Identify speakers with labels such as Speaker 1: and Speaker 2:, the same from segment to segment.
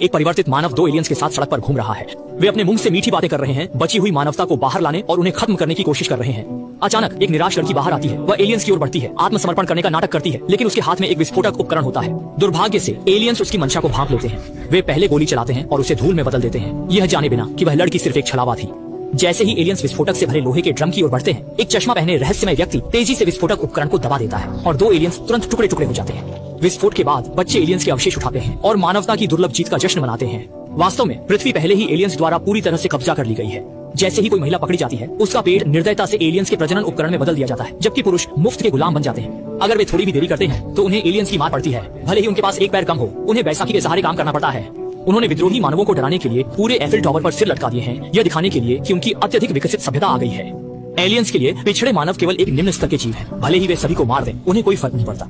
Speaker 1: एक परिवर्तित मानव दो एलियंस के साथ सड़क पर घूम रहा है। वे अपने मुंह से मीठी बातें कर रहे हैं, बची हुई मानवता को बाहर लाने और उन्हें खत्म करने की कोशिश कर रहे हैं। अचानक एक निराश लड़की बाहर आती है। वह एलियंस की ओर बढ़ती है, आत्मसमर्पण करने का नाटक करती है, लेकिन उसके हाथ में एक विस्फोटक उपकरण होता है। दुर्भाग्य से एलियंस उसकी मंशा को भांप लेते हैं। वे पहले गोली चलाते हैं और उसे धूल में बदल देते हैं, यह जाने बिना कि वह लड़की सिर्फ एक छलावा थी। जैसे ही एलियंस विस्फोटक से भरे लोहे के ड्रम की ओर बढ़ते हैं, एक चश्मा पहने रहस्यमय व्यक्ति तेजी से विस्फोटक उपकरण को दबा देता है और दो एलियंस तुरंत टुकड़े टुकड़े हो जाते हैं। विस्फोट के बाद बच्चे एलियंस के अवशेष उठाते हैं और मानवता की दुर्लभ जीत का जश्न मनाते हैं। वास्तव में पृथ्वी पहले ही एलियंस द्वारा पूरी तरह से कब्जा कर ली गई है। जैसे ही कोई महिला पकड़ी जाती है, उसका पेट निर्दयता से एलियंस के प्रजनन उपकरण में बदल दिया जाता है, जबकि पुरुष मुफ्त के गुलाम बन जाते हैं। अगर वे थोड़ी भी देरी करते हैं तो उन्हें एलियंस की मार पड़ती है। भले ही उनके पास एक पैर कम हो, उन्हें बैसाखी के सहारे काम करना पड़ता है। उन्होंने विद्रोही मानवों को डराने के लिए पूरे एफिल टावर पर सिर लटका दिए हैं, यह दिखाने के लिए कि उनकी अत्यधिक विकसित सभ्यता आ गई है। एलियंस के लिए पिछड़े मानव केवल एक निम्न स्तर के जीव हैं। भले ही वे सभी को मार दें, उन्हें कोई फर्क नहीं पड़ता।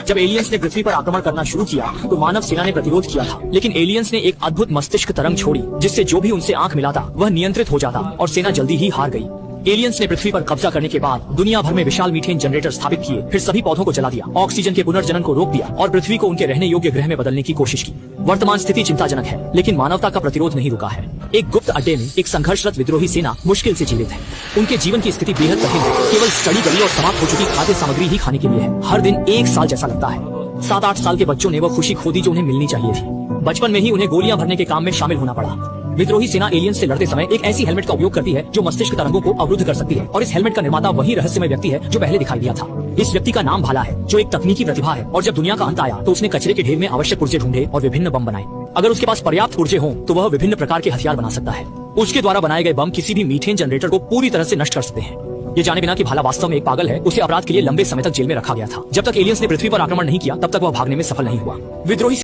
Speaker 1: जब एलियंस ने पृथ्वी पर आक्रमण करना शुरू किया तो मानव सेना ने प्रतिरोध किया था, लेकिन एलियंस ने एक अद्भुत मस्तिष्क तरंग छोड़ी, जिससे जो भी उनसे आंख मिलाता वह नियंत्रित हो जाता और सेना जल्दी ही हार गई। एलियंस ने पृथ्वी पर कब्जा करने के बाद दुनिया भर में विशाल मीथेन जनरेटर स्थापित किए, फिर सभी पौधों को जला दिया, ऑक्सीजन के पुनर्जनन को रोक दिया और पृथ्वी को उनके रहने योग्य ग्रह में बदलने की कोशिश की। वर्तमान स्थिति चिंताजनक है, लेकिन मानवता का प्रतिरोध नहीं रुका है। एक गुप्त अड्डे में एक संघर्षरत विद्रोही सेना मुश्किल से जीवित है। उनके जीवन की स्थिति बेहद कठिन है, केवल सड़ी गली और समाप्त हो चुकी खाद्य सामग्री ही खाने के लिए है। हर दिन एक साल जैसा लगता है। 7-8 साल के बच्चों ने वह खुशी खो दी जो उन्हें मिलनी चाहिए थी। बचपन में ही उन्हें गोलियां भरने के काम में शामिल होना पड़ा। विद्रोही सेना एलियंस से लड़ते समय एक ऐसी हेलमेट का उपयोग करती है जो मस्तिष्क तरंगों को अवरुद्ध कर सकती है, और इस हेलमेट का निर्माता वही रहस्यमय व्यक्ति है जो पहले दिखाई दिया था। इस व्यक्ति का नाम भाला है, जो एक तकनीकी प्रतिभा है, और जब दुनिया का अंत आया तो उसने कचरे के ढेर में आवश्यक पुर्जे ढूंढे और विभिन्न बम बनाए। अगर उसके पास पर्याप्त पुर्जे हों तो वह विभिन्न प्रकार के हथियार बना सकता है। उसके द्वारा बनाए गए बम किसी भी मीथेन जनरेटर को पूरी तरह से नष्ट कर सकते हैं। ये जाने बिना कि भाला वास्तव में एक पागल है, उसे अपराध के लिए लंबे समय तक जेल में रखा गया था। जब तक एलियंस ने पृथ्वी पर आक्रमण नहीं किया, तब तक वह भागने में सफल नहीं हुआ। विद्रोही